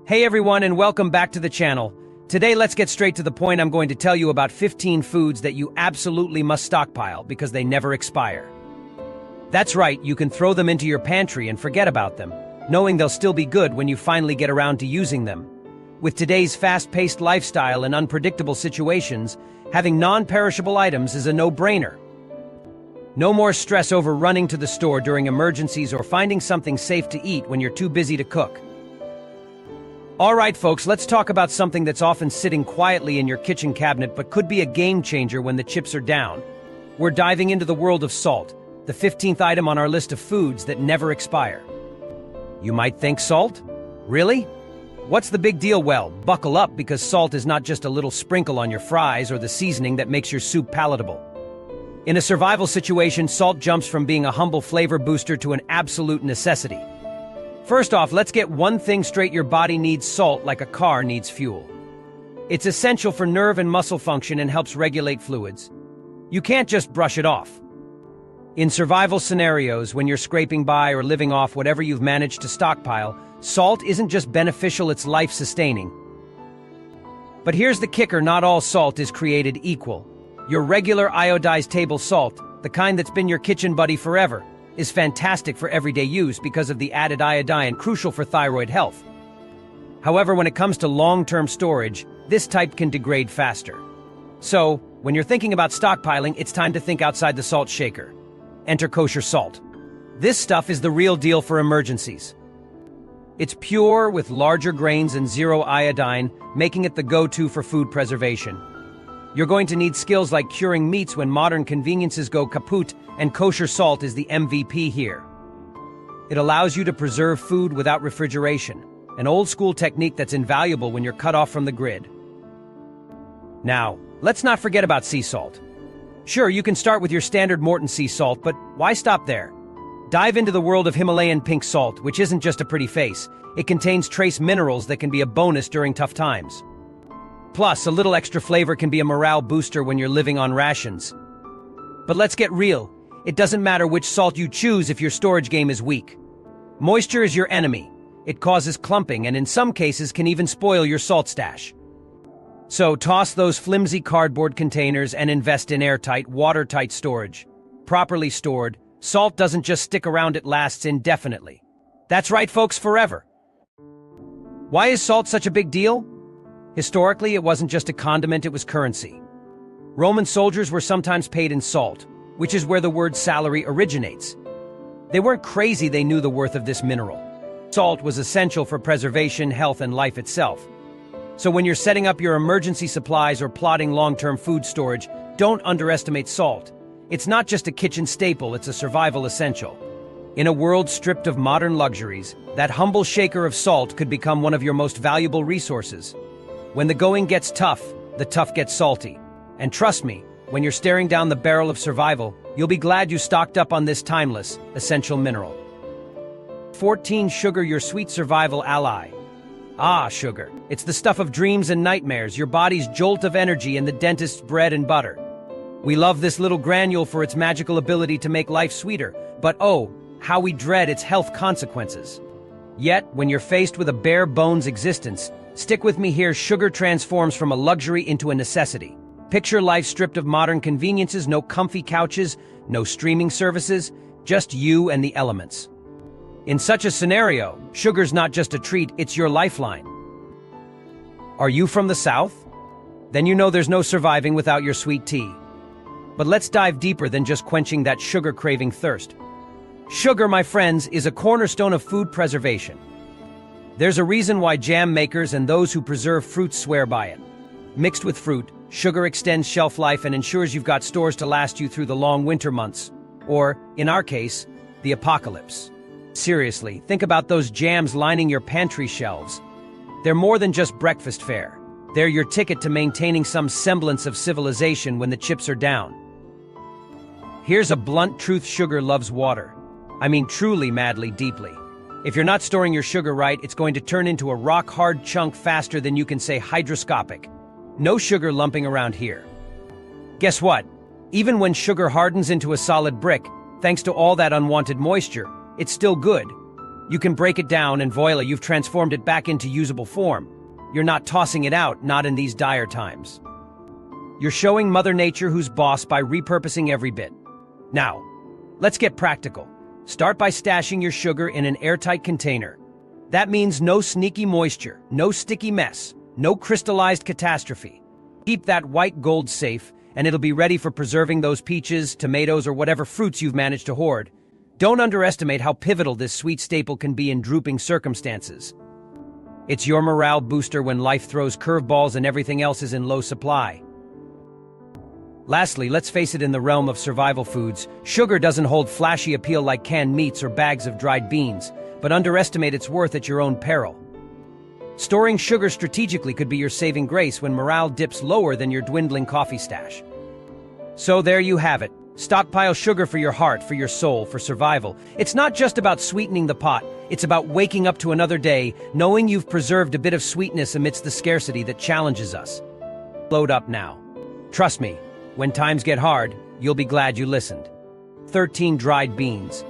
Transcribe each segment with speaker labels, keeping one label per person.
Speaker 1: Hey everyone, and welcome back to the channel. Today let's get straight to the point. I'm going to tell you about 15 foods that you absolutely must stockpile because they never expire. That's right, you can throw them into your pantry and forget about them, knowing they'll still be good when you finally get around to using them. With today's fast-paced lifestyle and unpredictable situations, having non-perishable items is a no-brainer. No more stress over running to the store during emergencies or finding something safe to eat when you're too busy to cook. Alright folks, let's talk about something that's often sitting quietly in your kitchen cabinet but could be a game changer when the chips are down. We're diving into the world of salt, the 15th item on our list of foods that never expire. You might think salt? Really? What's the big deal? Well, buckle up, because salt is not just a little sprinkle on your fries or the seasoning that makes your soup palatable. In a survival situation, salt jumps from being a humble flavor booster to an absolute necessity. First off, let's get one thing straight: your body needs salt like a car needs fuel. It's essential for nerve and muscle function and helps regulate fluids. You can't just brush it off. In survival scenarios, when you're scraping by or living off whatever you've managed to stockpile, salt isn't just beneficial, it's life-sustaining. But here's the kicker: not all salt is created equal. Your regular iodized table salt, the kind that's been your kitchen buddy forever, is fantastic for everyday use because of the added iodine, crucial for thyroid health. However, when it comes to long-term storage, this type can degrade faster. So, when you're thinking about stockpiling, it's time to think outside the salt shaker. Enter kosher salt. This stuff is the real deal for emergencies. It's pure, with larger grains and zero iodine, making it the go-to for food preservation. You're going to need skills like curing meats when modern conveniences go kaput, and kosher salt is the MVP here. It allows you to preserve food without refrigeration, an old-school technique that's invaluable when you're cut off from the grid. Now, let's not forget about sea salt. Sure, you can start with your standard Morton sea salt, but why stop there? Dive into the world of Himalayan pink salt, which isn't just a pretty face. It contains trace minerals that can be a bonus during tough times. Plus, a little extra flavor can be a morale booster when you're living on rations. But let's get real. It doesn't matter which salt you choose if your storage game is weak. Moisture is your enemy. It causes clumping and in some cases can even spoil your salt stash. So toss those flimsy cardboard containers and invest in airtight, watertight storage. Properly stored, salt doesn't just stick around, it lasts indefinitely. That's right, folks, forever. Why is salt such a big deal? Historically, it wasn't just a condiment, it was currency. Roman soldiers were sometimes paid in salt, which is where the word salary originates. They weren't crazy, they knew the worth of this mineral. Salt was essential for preservation, health, and life itself. So when you're setting up your emergency supplies or plotting long-term food storage, don't underestimate salt. It's not just a kitchen staple, it's a survival essential. In a world stripped of modern luxuries, that humble shaker of salt could become one of your most valuable resources. When the going gets tough, the tough gets salty. And trust me, when you're staring down the barrel of survival, you'll be glad you stocked up on this timeless, essential mineral. 14. Sugar, your sweet survival ally. Ah, sugar. It's the stuff of dreams and nightmares, your body's jolt of energy and the dentist's bread and butter. We love this little granule for its magical ability to make life sweeter, but oh, how we dread its health consequences. Yet, when you're faced with a bare-bones existence, stick with me here, sugar transforms from a luxury into a necessity. Picture life stripped of modern conveniences, no comfy couches, no streaming services, just you and the elements. In such a scenario, sugar's not just a treat, it's your lifeline. Are you from the South? Then you know there's no surviving without your sweet tea. But let's dive deeper than just quenching that sugar-craving thirst. Sugar, my friends, is a cornerstone of food preservation. There's a reason why jam makers and those who preserve fruits swear by it. Mixed with fruit, sugar extends shelf life and ensures you've got stores to last you through the long winter months. Or, in our case, the apocalypse. Seriously, think about those jams lining your pantry shelves. They're more than just breakfast fare. They're your ticket to maintaining some semblance of civilization when the chips are down. Here's a blunt truth: sugar loves water. I mean, truly, madly, deeply. If you're not storing your sugar right, it's going to turn into a rock-hard chunk faster than you can say hydroscopic. No sugar lumping around here. Guess what? Even when sugar hardens into a solid brick, thanks to all that unwanted moisture, it's still good. You can break it down, and voila, you've transformed it back into usable form. You're not tossing it out, not in these dire times. You're showing Mother Nature who's boss by repurposing every bit. Now, let's get practical. Start by stashing your sugar in an airtight container. That means no sneaky moisture, no sticky mess, no crystallized catastrophe. Keep that white gold safe, and it'll be ready for preserving those peaches, tomatoes, or whatever fruits you've managed to hoard. Don't underestimate how pivotal this sweet staple can be in drooping circumstances. It's your morale booster when life throws curveballs and everything else is in low supply. Lastly, let's face it, in the realm of survival foods, sugar doesn't hold flashy appeal like canned meats or bags of dried beans, but underestimate its worth at your own peril. Storing sugar strategically could be your saving grace when morale dips lower than your dwindling coffee stash. So there you have it. Stockpile sugar for your heart, for your soul, for survival. It's not just about sweetening the pot. It's about waking up to another day, knowing you've preserved a bit of sweetness amidst the scarcity that challenges us. Load up now. Trust me, when times get hard, you'll be glad you listened. 13 dried beans.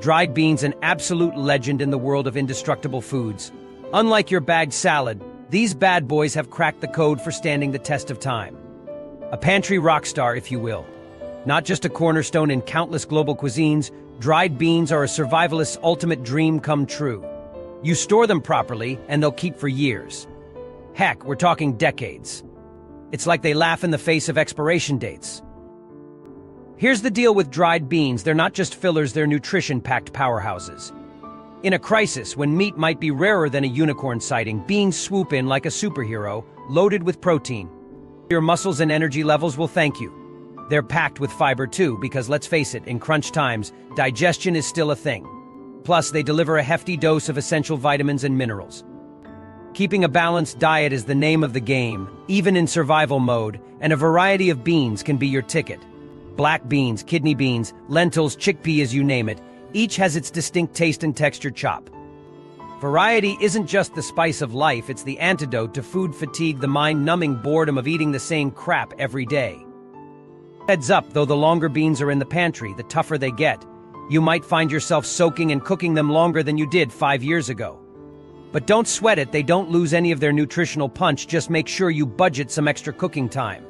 Speaker 1: Dried beans, an absolute legend in the world of indestructible foods. Unlike your bagged salad, these bad boys have cracked the code for standing the test of time. A pantry rock star, if you will. Not just a cornerstone in countless global cuisines, dried beans are a survivalist's ultimate dream come true. You store them properly, and they'll keep for years. Heck, we're talking decades. It's like they laugh in the face of expiration dates. Here's the deal with dried beans: they're not just fillers, they're nutrition-packed powerhouses. In a crisis, when meat might be rarer than a unicorn sighting, beans swoop in like a superhero, loaded with protein. Your muscles and energy levels will thank you. They're packed with fiber too, because let's face it, in crunch times, digestion is still a thing. Plus, they deliver a hefty dose of essential vitamins and minerals. Keeping a balanced diet is the name of the game, even in survival mode, and a variety of beans can be your ticket. Black beans, kidney beans, lentils, chickpeas, you name it, each has its distinct taste and texture chop. Variety isn't just the spice of life, it's the antidote to food fatigue, the mind-numbing boredom of eating the same crap every day. Heads up, though, the longer beans are in the pantry, the tougher they get. You might find yourself soaking and cooking them longer than you did 5 years ago. But don't sweat it, they don't lose any of their nutritional punch, just make sure you budget some extra cooking time.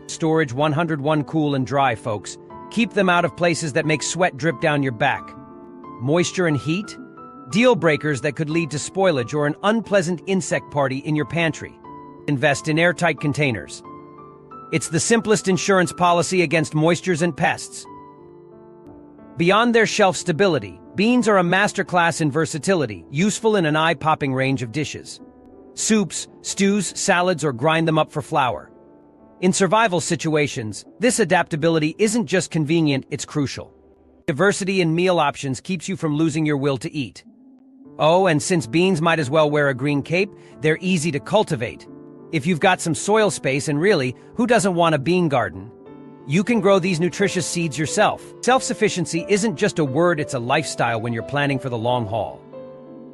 Speaker 1: Storage 101 cool and dry, folks. Keep them out of places that make sweat drip down your back. Moisture and heat? Deal breakers that could lead to spoilage or an unpleasant insect party in your pantry. Invest in airtight containers. It's the simplest insurance policy against moistures and pests. Beyond their shelf stability, beans are a masterclass in versatility, useful in an eye-popping range of dishes. Soups, stews, salads, or grind them up for flour. In survival situations, this adaptability isn't just convenient, it's crucial. Diversity in meal options keeps you from losing your will to eat. Oh, and since beans might as well wear a green cape, they're easy to cultivate. If you've got some soil space, and really, who doesn't want a bean garden? You can grow these nutritious seeds yourself. Self-sufficiency isn't just a word, it's a lifestyle when you're planning for the long haul.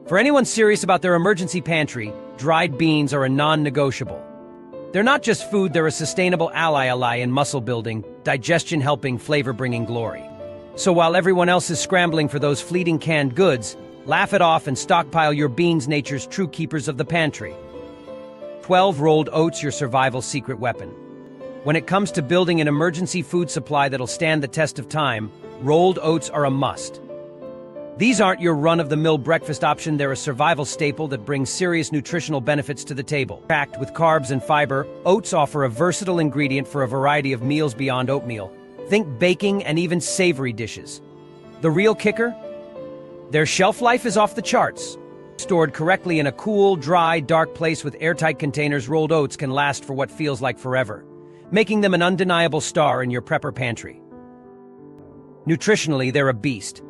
Speaker 1: For anyone serious about their emergency pantry, dried beans are a non-negotiable. They're not just food, they're a sustainable ally in muscle building, digestion helping, flavor bringing glory. So while everyone else is scrambling for those fleeting canned goods, laugh it off and stockpile your beans, nature's true keepers of the pantry. 12 rolled oats, your survival secret weapon. When it comes to building an emergency food supply that'll stand the test of time, rolled oats are a must. These aren't your run-of-the-mill breakfast option, they're a survival staple that brings serious nutritional benefits to the table. Packed with carbs and fiber, oats offer a versatile ingredient for a variety of meals beyond oatmeal. Think baking and even savory dishes. The real kicker? Their shelf life is off the charts. Stored correctly in a cool, dry, dark place with airtight containers, rolled oats can last for what feels like forever, making them an undeniable star in your prepper pantry. Nutritionally, they're a beast.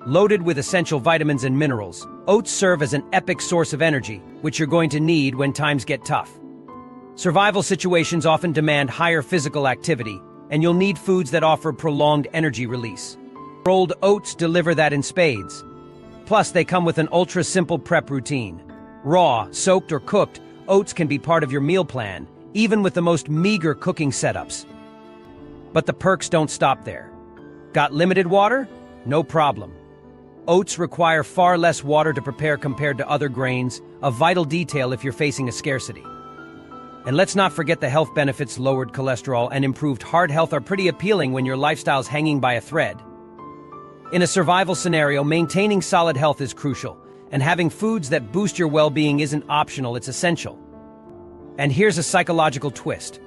Speaker 1: Loaded with essential vitamins and minerals, oats serve as an epic source of energy, which you're going to need when times get tough. Survival situations often demand higher physical activity, and you'll need foods that offer prolonged energy release. Rolled oats deliver that in spades. Plus, they come with an ultra-simple prep routine. Raw, soaked, or cooked, oats can be part of your meal plan, even with the most meager cooking setups. But the perks don't stop there. Got limited water? No problem. Oats require far less water to prepare compared to other grains, a vital detail if you're facing a scarcity. And let's not forget the health benefits. Lowered cholesterol and improved heart health are pretty appealing when your lifestyle's hanging by a thread. In a survival scenario, maintaining solid health is crucial, and having foods that boost your well-being isn't optional, it's essential. And here's a psychological twist.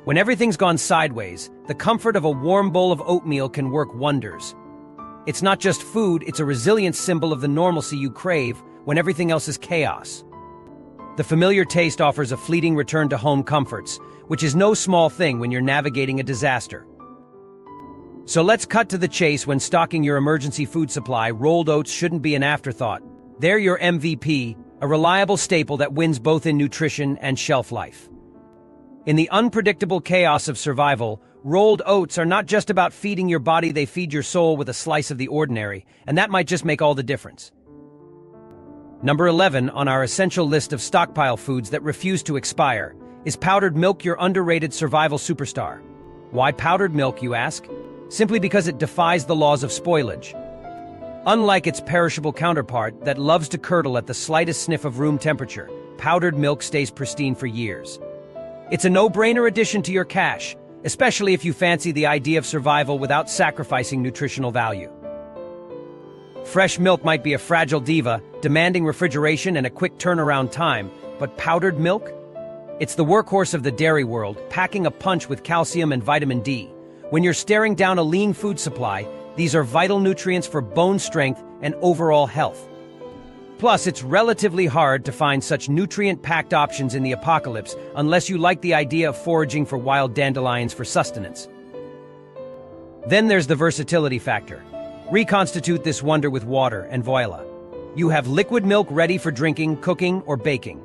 Speaker 1: When everything's gone sideways, the comfort of a warm bowl of oatmeal can work wonders. It's not just food, it's a resilient symbol of the normalcy you crave when everything else is chaos. The familiar taste offers a fleeting return to home comforts, which is no small thing when you're navigating a disaster. So let's cut to the chase. When stocking your emergency food supply, rolled oats shouldn't be an afterthought. They're your MVP, a reliable staple that wins both in nutrition and shelf life. In the unpredictable chaos of survival, rolled oats are not just about feeding your body, they feed your soul with a slice of the ordinary, and that might just make all the difference. Number 11 on our essential list of stockpile foods that refuse to expire is powdered milk, your underrated survival superstar. Why powdered milk, you ask? Simply because it defies the laws of spoilage. Unlike its perishable counterpart that loves to curdle at the slightest sniff of room temperature, powdered milk stays pristine for years. It's a no-brainer addition to your cache, especially if you fancy the idea of survival without sacrificing nutritional value. Fresh milk might be a fragile diva, demanding refrigeration and a quick turnaround time, but powdered milk? It's the workhorse of the dairy world, packing a punch with calcium and vitamin D. When you're staring down a lean food supply, these are vital nutrients for bone strength and overall health. Plus, it's relatively hard to find such nutrient-packed options in the apocalypse unless you like the idea of foraging for wild dandelions for sustenance. Then there's the versatility factor. Reconstitute this wonder with water and voila. You have liquid milk ready for drinking, cooking, or baking.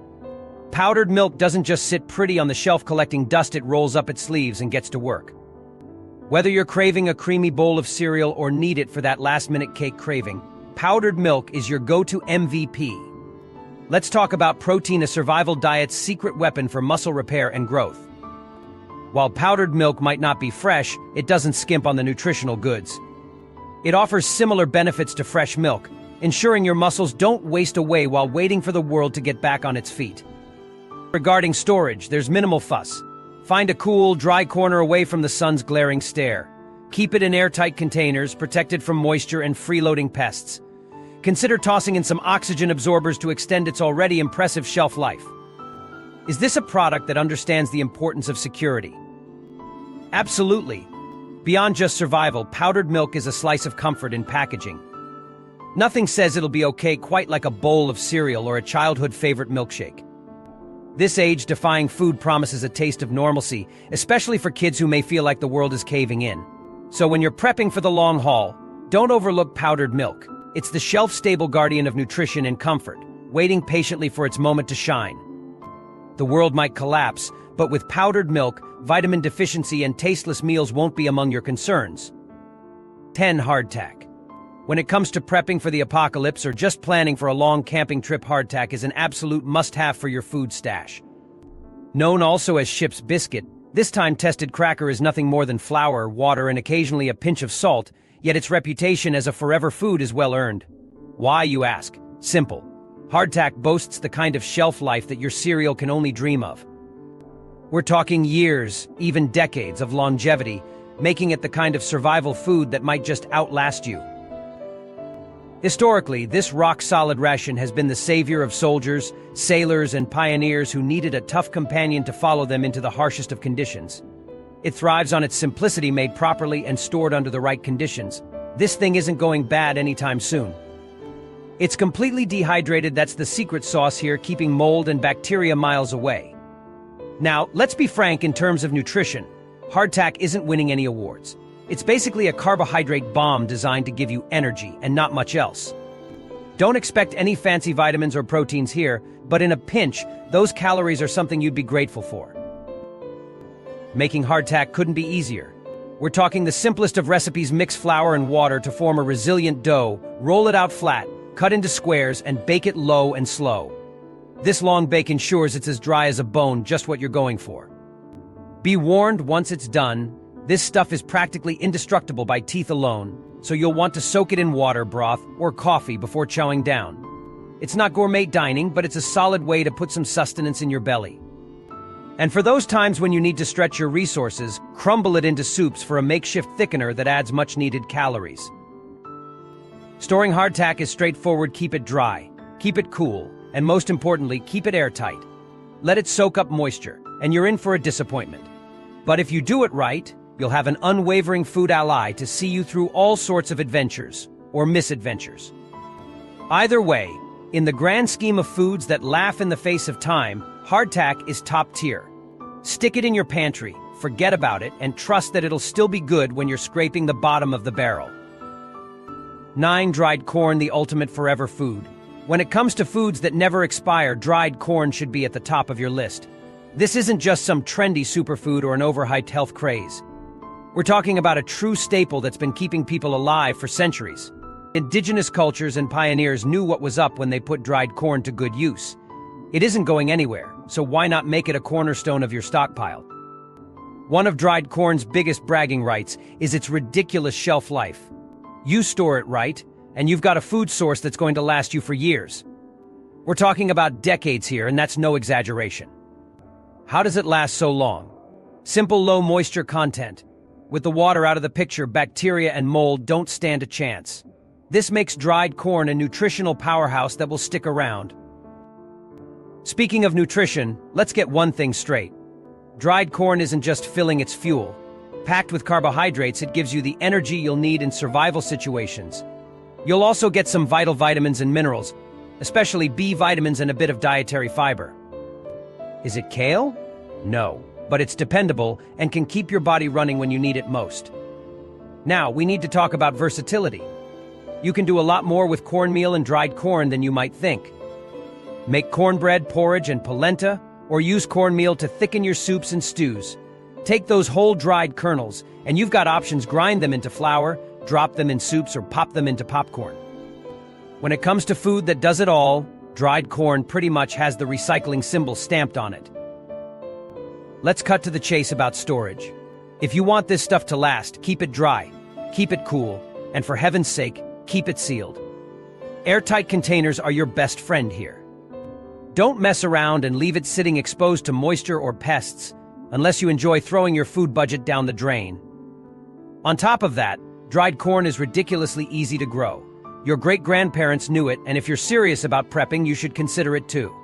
Speaker 1: Powdered milk doesn't just sit pretty on the shelf collecting dust, it rolls up its sleeves and gets to work. Whether you're craving a creamy bowl of cereal or need it for that last-minute cake craving, powdered milk is your go-to MVP. Let's talk about protein, a survival diet's secret weapon for muscle repair and growth. While powdered milk might not be fresh, it doesn't skimp on the nutritional goods. It offers similar benefits to fresh milk, ensuring your muscles don't waste away while waiting for the world to get back on its feet. Regarding storage, there's minimal fuss. Find a cool, dry corner away from the sun's glaring stare. Keep it in airtight containers, protected from moisture and freeloading pests. Consider tossing in some oxygen absorbers to extend its already impressive shelf life. Is this a product that understands the importance of security? Absolutely. Beyond just survival, powdered milk is a slice of comfort in packaging. Nothing says it'll be okay quite like a bowl of cereal or a childhood favorite milkshake. This age-defying food promises a taste of normalcy, especially for kids who may feel like the world is caving in. So when you're prepping for the long haul, don't overlook powdered milk. It's the shelf-stable guardian of nutrition and comfort, waiting patiently for its moment to shine. The world might collapse, but with powdered milk, vitamin deficiency and tasteless meals won't be among your concerns. 10. Hardtack. When it comes to prepping for the apocalypse or just planning for a long camping trip, hardtack is an absolute must-have for your food stash. Known also as ship's biscuit, this time-tested cracker is nothing more than flour, water, and occasionally a pinch of salt, yet its reputation as a forever food is well-earned. Why, you ask? Simple. Hardtack boasts the kind of shelf life that your cereal can only dream of. We're talking years, even decades of longevity, making it the kind of survival food that might just outlast you. Historically, this rock-solid ration has been the savior of soldiers, sailors, and pioneers who needed a tough companion to follow them into the harshest of conditions. It thrives on its simplicity, made properly and stored under the right conditions. This thing isn't going bad anytime soon. It's completely dehydrated, that's the secret sauce here, keeping mold and bacteria miles away. Now, let's be frank in terms of nutrition. Hardtack isn't winning any awards. It's basically a carbohydrate bomb designed to give you energy and not much else. Don't expect any fancy vitamins or proteins here, but in a pinch, those calories are something you'd be grateful for. Making hardtack couldn't be easier. We're talking the simplest of recipes: mix flour and water to form a resilient dough, roll it out flat, cut into squares, and bake it low and slow. This long bake ensures it's as dry as a bone, just what you're going for. Be warned, once it's done, this stuff is practically indestructible by teeth alone, so you'll want to soak it in water, broth, or coffee before chowing down. It's not gourmet dining, but it's a solid way to put some sustenance in your belly. And for those times when you need to stretch your resources, crumble it into soups for a makeshift thickener that adds much-needed calories. Storing hardtack is straightforward. Keep it dry, keep it cool, and most importantly, keep it airtight. Let it soak up moisture, and you're in for a disappointment. But if you do it right, you'll have an unwavering food ally to see you through all sorts of adventures, or misadventures. Either way, in the grand scheme of foods that laugh in the face of time, hardtack is top tier. Stick it in your pantry, forget about it, and trust that it'll still be good when you're scraping the bottom of the barrel. 9. Dried corn, the ultimate forever food. When it comes to foods that never expire, dried corn should be at the top of your list. This isn't just some trendy superfood or an overhyped health craze. We're talking about a true staple that's been keeping people alive for centuries. Indigenous cultures and pioneers knew what was up when they put dried corn to good use. It isn't going anywhere, so why not make it a cornerstone of your stockpile? One of dried corn's biggest bragging rights is its ridiculous shelf life. You store it right, and you've got a food source that's going to last you for years. We're talking about decades here, and that's no exaggeration. How does it last so long? Simple low moisture content. With the water out of the picture, bacteria and mold don't stand a chance. This makes dried corn a nutritional powerhouse that will stick around. Speaking of nutrition, let's get one thing straight. Dried corn isn't just filling its fuel. Packed with carbohydrates, it gives you the energy you'll need in survival situations. You'll also get some vital vitamins and minerals, especially B vitamins and a bit of dietary fiber. Is it kale? No, but it's dependable and can keep your body running when you need it most. Now, we need to talk about versatility. You can do a lot more with cornmeal and dried corn than you might think. Make cornbread, porridge, and polenta, or use cornmeal to thicken your soups and stews. Take those whole dried kernels, and you've got options. Grind them into flour, drop them in soups, or pop them into popcorn. When it comes to food that does it all, dried corn pretty much has the recycling symbol stamped on it. Let's cut to the chase about storage. If you want this stuff to last, keep it dry, keep it cool, and for heaven's sake, keep it sealed. Airtight containers are your best friend here. Don't mess around and leave it sitting exposed to moisture or pests, unless you enjoy throwing your food budget down the drain. On top of that, dried corn is ridiculously easy to grow. Your great-grandparents knew it, and if you're serious about prepping, you should consider it too.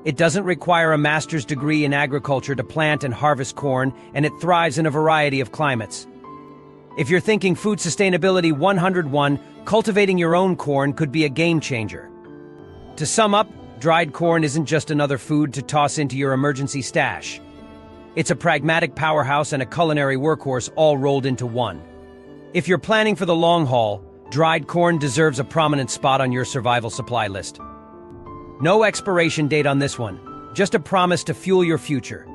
Speaker 1: It doesn't require a master's degree in agriculture to plant and harvest corn, and it thrives in a variety of climates. If you're thinking food sustainability 101, cultivating your own corn could be a game changer. To sum up, dried corn isn't just another food to toss into your emergency stash. It's a pragmatic powerhouse and a culinary workhorse all rolled into one. If you're planning for the long haul, dried corn deserves a prominent spot on your survival supply list. No expiration date on this one, just a promise to fuel your future.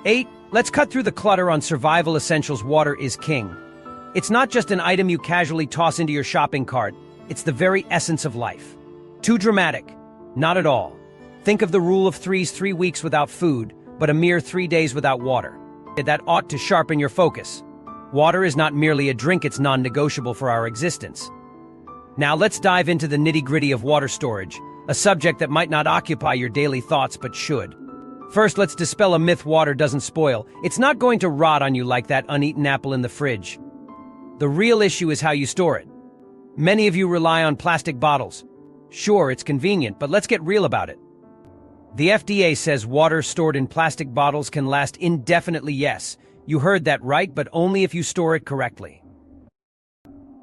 Speaker 1: 8. Let's cut through the clutter on survival essentials. Water is king. It's not just an item you casually toss into your shopping cart, it's the very essence of life. Too dramatic? Not at all. Think of the rule of threes: 3 weeks without food, but a mere 3 days without water. That ought to sharpen your focus. Water is not merely a drink, it's non-negotiable for our existence. Now let's dive into the nitty-gritty of water storage, a subject that might not occupy your daily thoughts but should. First, let's dispel a myth: water doesn't spoil. It's not going to rot on you like that uneaten apple in the fridge. The real issue is how you store it. Many of you rely on plastic bottles. Sure, it's convenient, but let's get real about it. The FDA says water stored in plastic bottles can last indefinitely. Yes, you heard that right, but only if you store it correctly.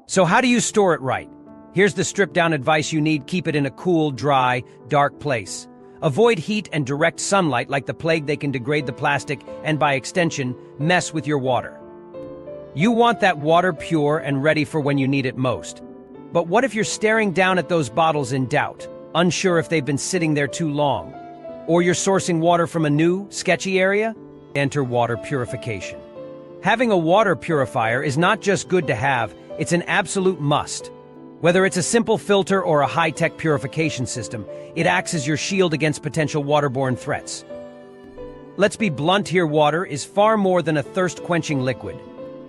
Speaker 1: So how do you store it right? Here's the stripped-down advice you need. Keep it in a cool, dry, dark place. Avoid heat and direct sunlight like the plague. They can degrade the plastic and, by extension, mess with your water. You want that water pure and ready for when you need it most. But what if you're staring down at those bottles in doubt, unsure if they've been sitting there too long? Or you're sourcing water from a new, sketchy area? Enter water purification. Having a water purifier is not just good to have, it's an absolute must. Whether it's a simple filter or a high-tech purification system, it acts as your shield against potential waterborne threats. Let's be blunt here: water is far more than a thirst-quenching liquid.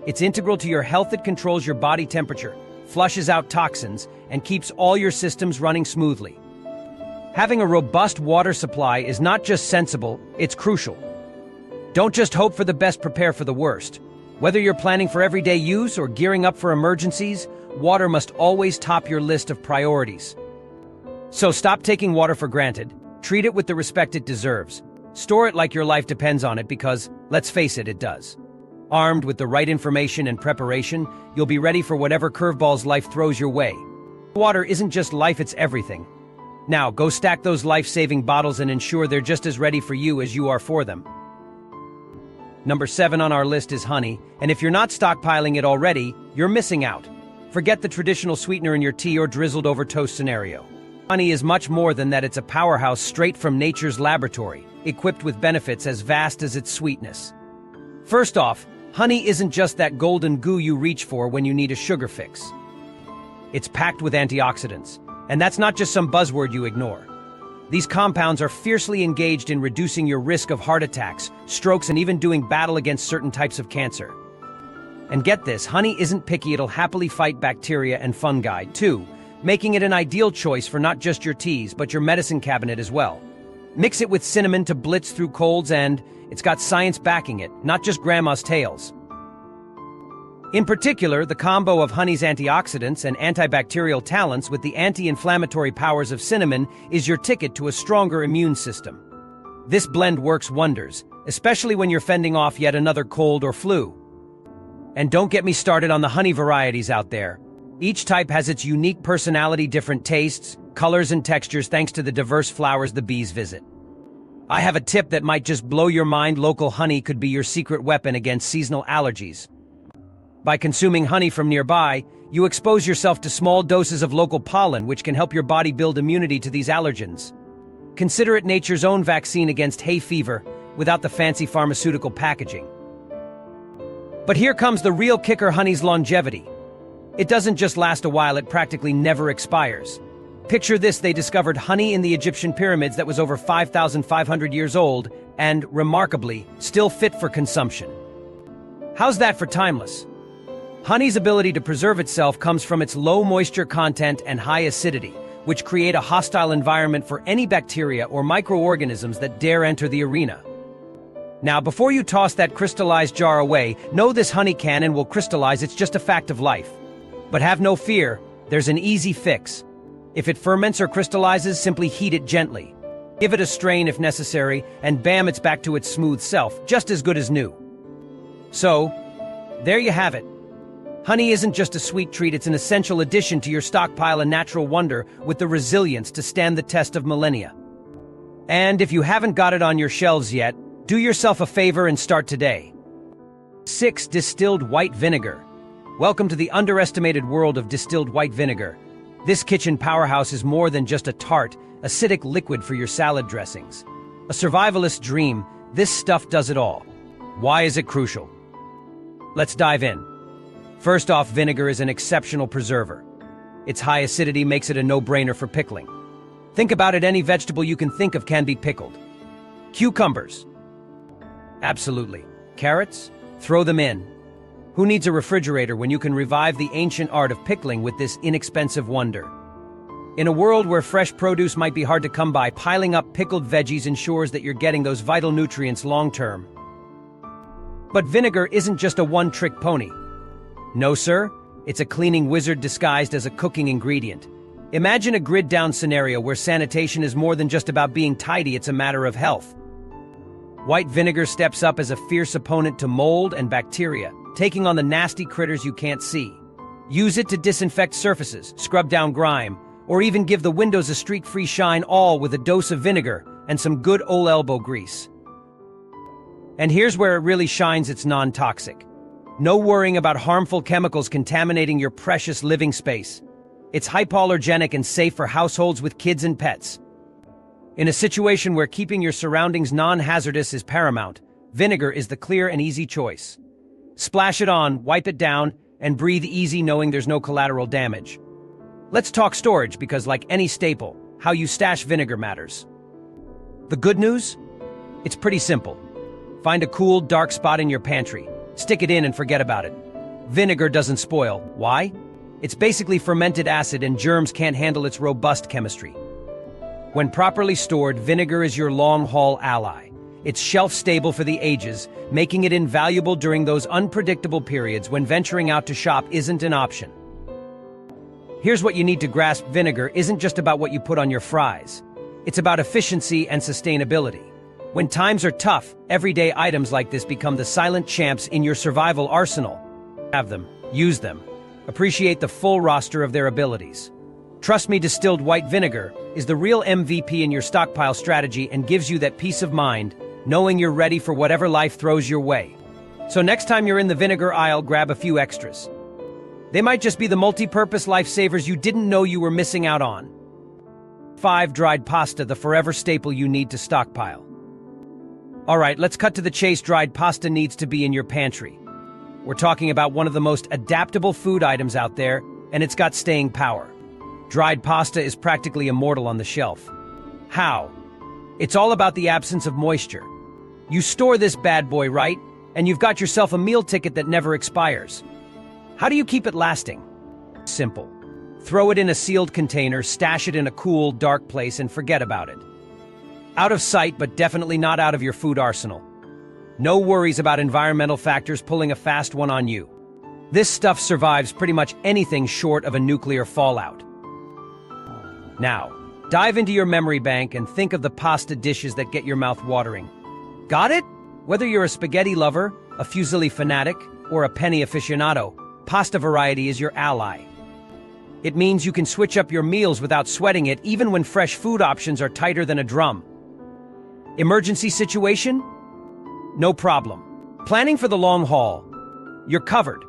Speaker 1: It's integral to your health. It controls your body temperature, flushes out toxins, and keeps all your systems running smoothly. Having a robust water supply is not just sensible, it's crucial. Don't just hope for the best, prepare for the worst. Whether you're planning for everyday use or gearing up for emergencies, water must always top your list of priorities. So stop taking water for granted. Treat it with the respect it deserves. Store it like your life depends on it because, let's face it, it does. Armed with the right information and preparation, you'll be ready for whatever curveballs life throws your way. Water isn't just life, it's everything. Now, go stack those life-saving bottles and ensure they're just as ready for you as you are for them. Number 7 on our list is honey, and if you're not stockpiling it already, you're missing out. Forget the traditional sweetener in your tea or drizzled over toast scenario. Honey is much more than that. It's a powerhouse straight from nature's laboratory, equipped with benefits as vast as its sweetness. First off, honey isn't just that golden goo you reach for when you need a sugar fix. It's packed with antioxidants, and that's not just some buzzword you ignore. These compounds are fiercely engaged in reducing your risk of heart attacks, strokes, and even doing battle against certain types of cancer. And get this, honey isn't picky. It'll happily fight bacteria and fungi, too, making it an ideal choice for not just your teas, but your medicine cabinet as well. Mix it with cinnamon to blitz through colds, and it's got science backing it, not just grandma's tales. In particular, the combo of honey's antioxidants and antibacterial talents with the anti-inflammatory powers of cinnamon is your ticket to a stronger immune system. This blend works wonders, especially when you're fending off yet another cold or flu. And don't get me started on the honey varieties out there. Each type has its unique personality, different tastes, colors, and textures thanks to the diverse flowers the bees visit. I have a tip that might just blow your mind. Local honey could be your secret weapon against seasonal allergies. By consuming honey from nearby, you expose yourself to small doses of local pollen, which can help your body build immunity to these allergens. Consider it nature's own vaccine against hay fever, without the fancy pharmaceutical packaging. But here comes the real kicker: honey's longevity. It doesn't just last a while, it practically never expires. Picture this: they discovered honey in the Egyptian pyramids that was over 5,500 years old and, remarkably, still fit for consumption. How's that for timeless? Honey's ability to preserve itself comes from its low moisture content and high acidity, which create a hostile environment for any bacteria or microorganisms that dare enter the arena. Now, before you toss that crystallized jar away, know this honey can and will crystallize. It's just a fact of life. But have no fear, there's an easy fix. If it ferments or crystallizes, simply heat it gently. Give it a strain if necessary, and bam, it's back to its smooth self, just as good as new. So, there you have it. Honey isn't just a sweet treat, it's an essential addition to your stockpile, a natural wonder with the resilience to stand the test of millennia. And if you haven't got it on your shelves yet, do yourself a favor and start today. 6. Distilled white vinegar. Welcome to the underestimated world of distilled white vinegar. This kitchen powerhouse is more than just a tart, acidic liquid for your salad dressings. A survivalist's dream, this stuff does it all. Why is it crucial? Let's dive in. First off, vinegar is an exceptional preserver. Its high acidity makes it a no-brainer for pickling. Think about it, any vegetable you can think of can be pickled. Cucumbers. Absolutely. Carrots? Throw them in. Who needs a refrigerator when you can revive the ancient art of pickling with this inexpensive wonder? In a world where fresh produce might be hard to come by, piling up pickled veggies ensures that you're getting those vital nutrients long-term. But vinegar isn't just a one-trick pony. No, sir. It's a cleaning wizard disguised as a cooking ingredient. Imagine a grid-down scenario where sanitation is more than just about being tidy, it's a matter of health. White vinegar steps up as a fierce opponent to mold and bacteria, taking on the nasty critters you can't see. Use it to disinfect surfaces, scrub down grime, or even give the windows a streak-free shine, all with a dose of vinegar and some good old elbow grease. And here's where it really shines: it's non-toxic. No worrying about harmful chemicals contaminating your precious living space. It's hypoallergenic and safe for households with kids and pets. In a situation where keeping your surroundings non-hazardous is paramount, vinegar is the clear and easy choice. Splash it on, wipe it down, and breathe easy knowing there's no collateral damage. Let's talk storage, because like any staple, how you stash vinegar matters. The good news? It's pretty simple. Find a cool, dark spot in your pantry. Stick it in and forget about it. Vinegar doesn't spoil. Why? It's basically fermented acid and germs can't handle its robust chemistry. When properly stored, vinegar is your long-haul ally. It's shelf-stable for the ages, making it invaluable during those unpredictable periods when venturing out to shop isn't an option. Here's what you need to grasp: vinegar isn't just about what you put on your fries. It's about efficiency and sustainability. When times are tough, everyday items like this become the silent champs in your survival arsenal. Have them, use them, appreciate the full roster of their abilities. Trust me, distilled white vinegar is the real MVP in your stockpile strategy and gives you that peace of mind, knowing you're ready for whatever life throws your way. So next time you're in the vinegar aisle, grab a few extras. They might just be the multi-purpose lifesavers you didn't know you were missing out on. 5. Dried pasta, the forever staple you need to stockpile. Alright, let's cut to the chase. Dried pasta needs to be in your pantry. We're talking about one of the most adaptable food items out there, and it's got staying power. Dried pasta is practically immortal on the shelf. How? It's all about the absence of moisture. You store this bad boy right, and you've got yourself a meal ticket that never expires. How do you keep it lasting? Simple. Throw it in a sealed container, stash it in a cool, dark place, and forget about it. Out of sight, but definitely not out of your food arsenal. No worries about environmental factors pulling a fast one on you. This stuff survives pretty much anything short of a nuclear fallout. Now, dive into your memory bank and think of the pasta dishes that get your mouth watering. Got it? Whether you're a spaghetti lover, a fusilli fanatic, or a penny aficionado, pasta variety is your ally. It means you can switch up your meals without sweating it, even when fresh food options are tighter than a drum. Emergency situation? No problem. Planning for the long haul? You're covered.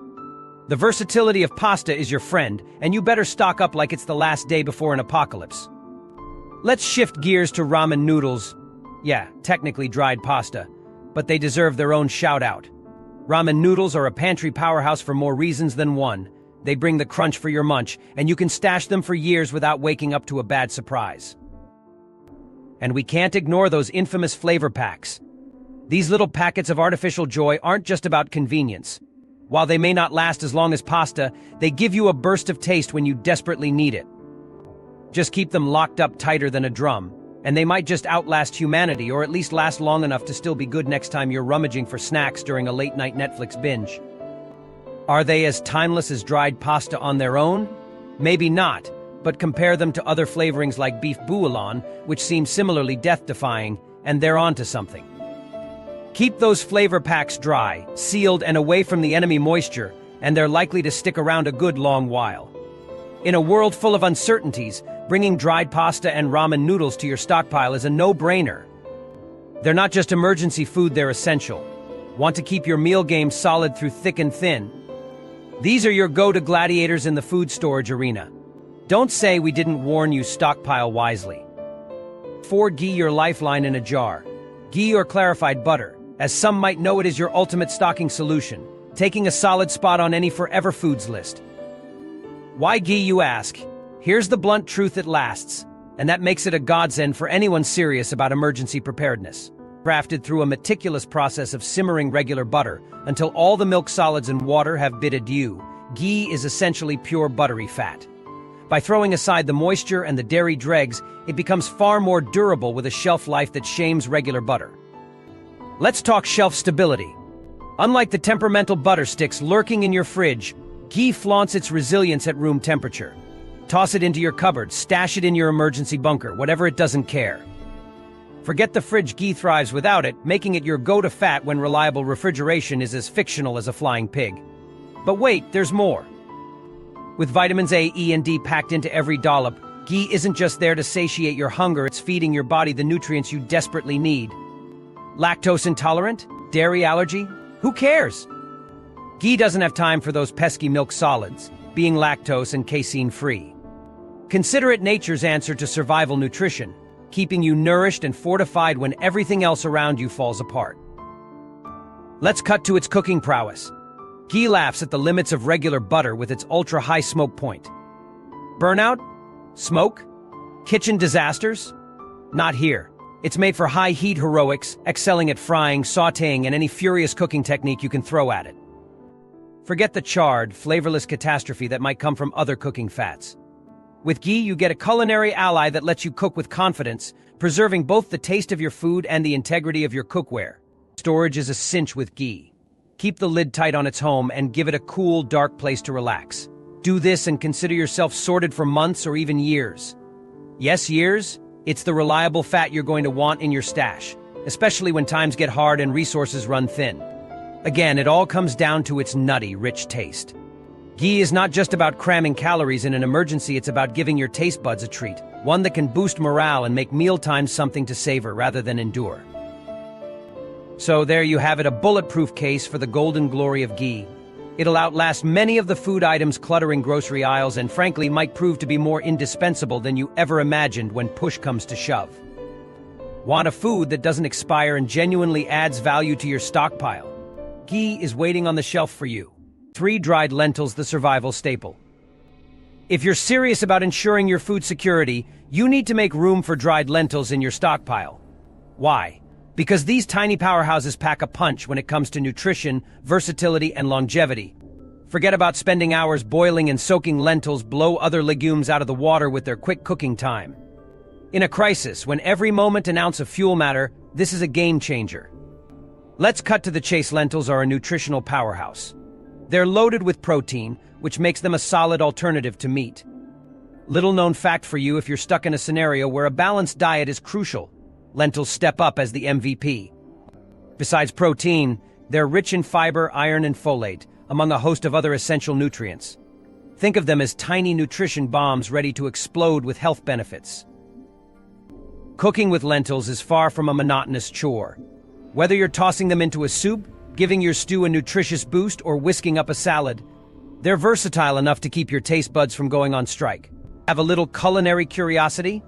Speaker 1: The versatility of pasta is your friend, and you better stock up like it's the last day before an apocalypse. Let's shift gears to ramen noodles. Yeah, technically dried pasta, but they deserve their own shout-out. Ramen noodles are a pantry powerhouse for more reasons than one. They bring the crunch for your munch, and you can stash them for years without waking up to a bad surprise. And we can't ignore those infamous flavor packs. These little packets of artificial joy aren't just about convenience. While they may not last as long as pasta, they give you a burst of taste when you desperately need it. Just keep them locked up tighter than a drum, and they might just outlast humanity, or at least last long enough to still be good next time you're rummaging for snacks during a late-night Netflix binge. Are they as timeless as dried pasta on their own? Maybe not, but compare them to other flavorings like beef bouillon, which seem similarly death-defying, and they're onto something. Keep those flavor packs dry, sealed, and away from the enemy moisture, and they're likely to stick around a good long while. In a world full of uncertainties, bringing dried pasta and ramen noodles to your stockpile is a no-brainer. They're not just emergency food, they're essential. Want to keep your meal game solid through thick and thin? These are your go-to gladiators in the food storage arena. Don't say we didn't warn you. Stockpile wisely. 4. Ghee, your lifeline in a jar. Ghee, or clarified butter, as some might know it, is your ultimate stocking solution, taking a solid spot on any forever foods list. Why ghee, you ask? Here's the blunt truth: it lasts, and that makes it a godsend for anyone serious about emergency preparedness. Crafted through a meticulous process of simmering regular butter until all the milk solids and water have bid adieu, ghee is essentially pure buttery fat. By throwing aside the moisture and the dairy dregs, it becomes far more durable with a shelf life that shames regular butter. Let's talk shelf stability. Unlike the temperamental butter sticks lurking in your fridge, ghee flaunts its resilience at room temperature. Toss it into your cupboard, stash it in your emergency bunker, whatever, it doesn't care. Forget the fridge, ghee thrives without it, making it your go-to fat when reliable refrigeration is as fictional as a flying pig. But wait, there's more. With vitamins A, E, and D packed into every dollop, ghee isn't just there to satiate your hunger, it's feeding your body the nutrients you desperately need. Lactose intolerant? Dairy allergy? Who cares? Ghee doesn't have time for those pesky milk solids, being lactose and casein-free. Consider it nature's answer to survival nutrition, keeping you nourished and fortified when everything else around you falls apart. Let's cut to its cooking prowess. Ghee laughs at the limits of regular butter with its ultra-high smoke point. Burnout? Smoke? Kitchen disasters? Not here. It's made for high-heat heroics, excelling at frying, sautéing, and any furious cooking technique you can throw at it. Forget the charred, flavorless catastrophe that might come from other cooking fats. With Ghee, you get a culinary ally that lets you cook with confidence, preserving both the taste of your food and the integrity of your cookware. Storage is a cinch with Ghee. Keep the lid tight on its home and give it a cool, dark place to relax. Do this and consider yourself sorted for months or even years. Yes, years? It's the reliable fat you're going to want in your stash, especially when times get hard and resources run thin. Again, it all comes down to its nutty, rich taste. Ghee is not just about cramming calories in an emergency, it's about giving your taste buds a treat, one that can boost morale and make mealtime something to savor rather than endure. So there you have it, a bulletproof case for the golden glory of Ghee. It'll outlast many of the food items cluttering grocery aisles and frankly might prove to be more indispensable than you ever imagined when push comes to shove. Want a food that doesn't expire and genuinely adds value to your stockpile? Ghee is waiting on the shelf for you. 3 dried lentils, the survival staple. If you're serious about ensuring your food security, you need to make room for dried lentils in your stockpile. Why? Because these tiny powerhouses pack a punch when it comes to nutrition, versatility, and longevity. Forget about spending hours boiling and soaking lentils, blow other legumes out of the water with their quick cooking time. In a crisis, when every moment and ounce of fuel matter, this is a game changer. Let's cut to the chase. Lentils are a nutritional powerhouse. They're loaded with protein, which makes them a solid alternative to meat. Little known fact for you if you're stuck in a scenario where a balanced diet is crucial. Lentils step up as the MVP. Besides protein, they're rich in fiber, iron, and folate, among a host of other essential nutrients. Think of them as tiny nutrition bombs ready to explode with health benefits. Cooking with lentils is far from a monotonous chore. Whether you're tossing them into a soup, giving your stew a nutritious boost, or whisking up a salad, they're versatile enough to keep your taste buds from going on strike. Have a little culinary curiosity?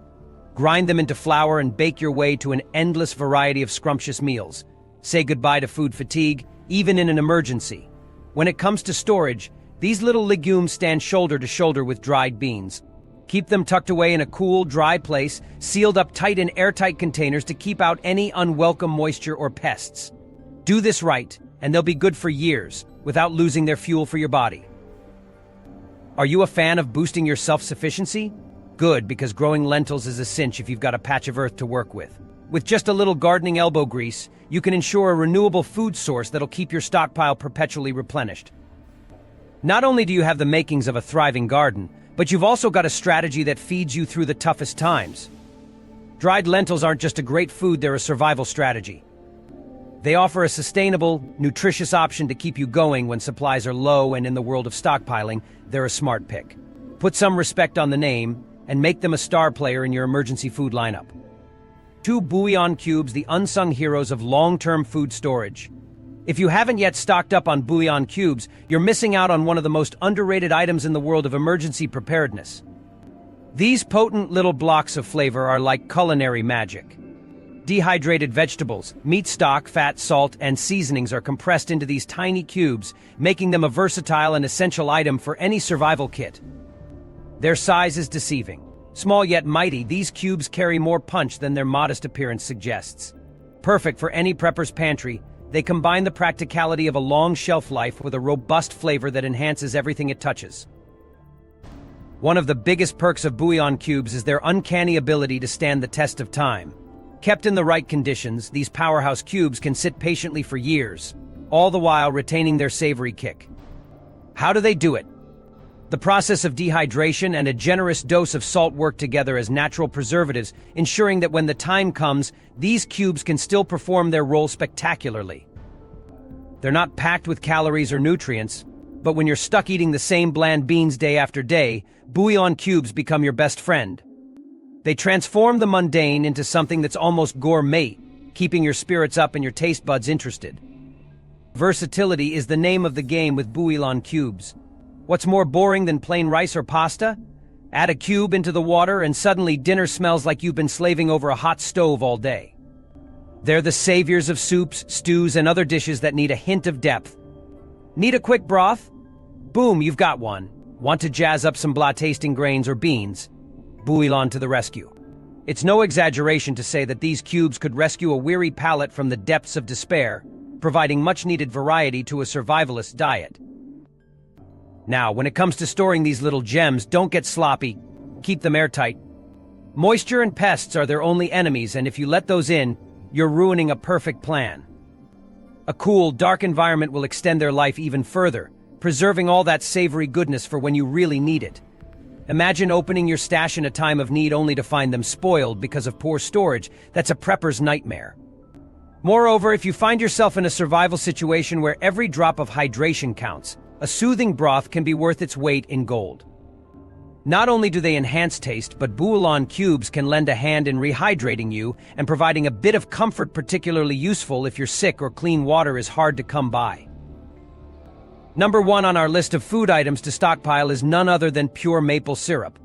Speaker 1: Grind them into flour and bake your way to an endless variety of scrumptious meals. Say goodbye to food fatigue, even in an emergency. When it comes to storage, these little legumes stand shoulder to shoulder with dried beans. Keep them tucked away in a cool, dry place, sealed up tight in airtight containers to keep out any unwelcome moisture or pests. Do this right, and they'll be good for years, without losing their fuel for your body. Are you a fan of boosting your self-sufficiency? Good, because growing lentils is a cinch if you've got a patch of earth to work with. With just a little gardening elbow grease, you can ensure a renewable food source that'll keep your stockpile perpetually replenished. Not only do you have the makings of a thriving garden, but you've also got a strategy that feeds you through the toughest times. Dried lentils aren't just a great food, they're a survival strategy. They offer a sustainable, nutritious option to keep you going when supplies are low, and in the world of stockpiling, they're a smart pick. Put some respect on the name, and make them a star player in your emergency food lineup. 2 Bouillon cubes, the unsung heroes of long-term food storage. If you haven't yet stocked up on Bouillon cubes, you're missing out on one of the most underrated items in the world of emergency preparedness. These potent little blocks of flavor are like culinary magic. Dehydrated vegetables, meat stock, fat, salt, and seasonings are compressed into these tiny cubes, making them a versatile and essential item for any survival kit. Their size is deceiving. Small yet mighty, these cubes carry more punch than their modest appearance suggests. Perfect for any prepper's pantry, they combine the practicality of a long shelf life with a robust flavor that enhances everything it touches. One of the biggest perks of Bouillon cubes is their uncanny ability to stand the test of time. Kept in the right conditions, these powerhouse cubes can sit patiently for years, all the while retaining their savory kick. How do they do it? The process of dehydration and a generous dose of salt work together as natural preservatives, ensuring that when the time comes, these cubes can still perform their role spectacularly. They're not packed with calories or nutrients, but when you're stuck eating the same bland beans day after day, Bouillon cubes become your best friend. They transform the mundane into something that's almost gourmet, keeping your spirits up and your taste buds interested. Versatility is the name of the game with Bouillon cubes. What's more boring than plain rice or pasta? Add a cube into the water and suddenly dinner smells like you've been slaving over a hot stove all day. They're the saviors of soups, stews, and other dishes that need a hint of depth. Need a quick broth? Boom, you've got one. Want to jazz up some blah-tasting grains or beans? Bouillon to the rescue. It's no exaggeration to say that these cubes could rescue a weary palate from the depths of despair, providing much-needed variety to a survivalist diet. Now, when it comes to storing these little gems, don't get sloppy. Keep them airtight. Moisture and pests are their only enemies, and if you let those in, you're ruining a perfect plan. A cool, dark environment will extend their life even further, preserving all that savory goodness for when you really need it. Imagine opening your stash in a time of need only to find them spoiled because of poor storage. That's a prepper's nightmare. Moreover, if you find yourself in a survival situation where every drop of hydration counts, a soothing broth can be worth its weight in gold. Not only do they enhance taste, but Bouillon cubes can lend a hand in rehydrating you and providing a bit of comfort, particularly useful if you're sick or clean water is hard to come by. Number 1 on our list of food items to stockpile is none other than pure maple syrup.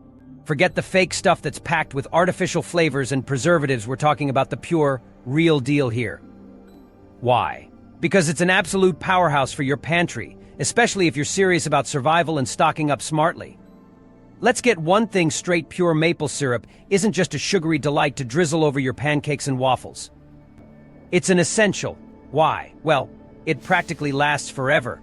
Speaker 1: Forget the fake stuff that's packed with artificial flavors and preservatives. We're talking about the pure, real deal here. Why? Because it's an absolute powerhouse for your pantry, especially if you're serious about survival and stocking up smartly. Let's get one thing straight: pure maple syrup isn't just a sugary delight to drizzle over your pancakes and waffles. It's an essential. Why? Well, it practically lasts forever.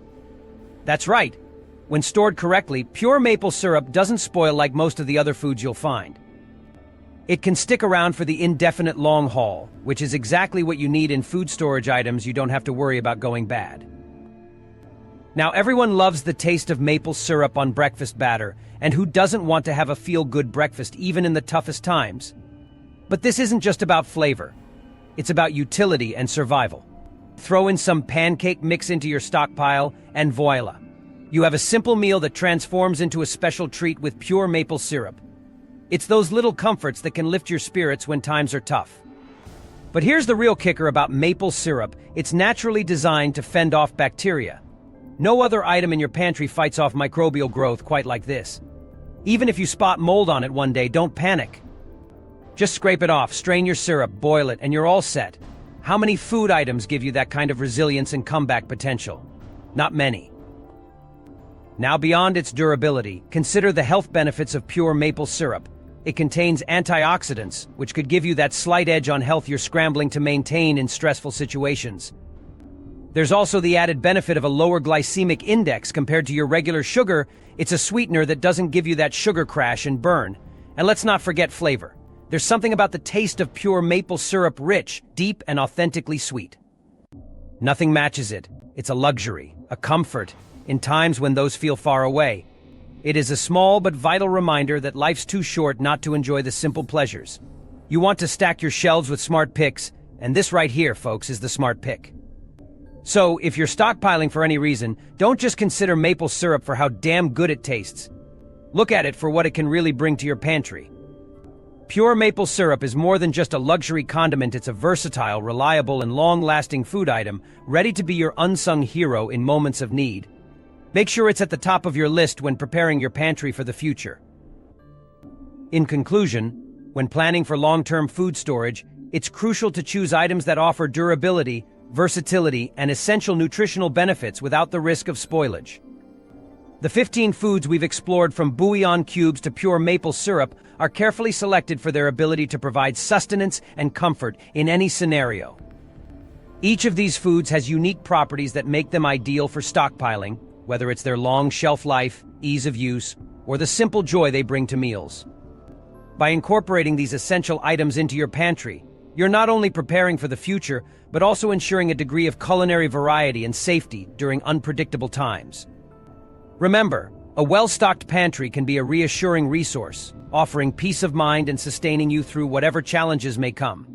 Speaker 1: That's right. When stored correctly, pure maple syrup doesn't spoil like most of the other foods you'll find. It can stick around for the indefinite long haul, which is exactly what you need in food storage items you don't have to worry about going bad. Now, everyone loves the taste of maple syrup on breakfast batter, and who doesn't want to have a feel-good breakfast even in the toughest times? But this isn't just about flavor. It's about utility and survival. Throw in some pancake mix into your stockpile, and voila! You have a simple meal that transforms into a special treat with pure maple syrup. It's those little comforts that can lift your spirits when times are tough. But here's the real kicker about maple syrup: it's naturally designed to fend off bacteria. No other item in your pantry fights off microbial growth quite like this. Even if you spot mold on it one day, don't panic. Just scrape it off, strain your syrup, boil it, and you're all set. How many food items give you that kind of resilience and comeback potential? Not many. Now, beyond its durability, consider the health benefits of pure maple syrup. It contains antioxidants, which could give you that slight edge on health you're scrambling to maintain in stressful situations. There's also the added benefit of a lower glycemic index compared to your regular sugar. It's a sweetener that doesn't give you that sugar crash and burn. And let's not forget flavor. There's something about the taste of pure maple syrup: rich, deep, and authentically sweet. Nothing matches it. It's a luxury, a comfort, in times when those feel far away. It is a small but vital reminder that life's too short not to enjoy the simple pleasures. You want to stack your shelves with smart picks, and this right here, folks, is the smart pick. So, if you're stockpiling for any reason, don't just consider maple syrup for how damn good it tastes. Look at it for what it can really bring to your pantry. Pure maple syrup is more than just a luxury condiment. It's a versatile, reliable, and long-lasting food item, ready to be your unsung hero in moments of need. Make sure it's at the top of your list when preparing your pantry for the future. In conclusion, when planning for long-term food storage, it's crucial to choose items that offer durability, versatility, and essential nutritional benefits without the risk of spoilage. The 15 foods we've explored, from bouillon cubes to pure maple syrup, are carefully selected for their ability to provide sustenance and comfort in any scenario. Each of these foods has unique properties that make them ideal for stockpiling, whether it's their long shelf life, ease of use, or the simple joy they bring to meals. By incorporating these essential items into your pantry, you're not only preparing for the future, but also ensuring a degree of culinary variety and safety during unpredictable times. Remember, a well-stocked pantry can be a reassuring resource, offering peace of mind and sustaining you through whatever challenges may come.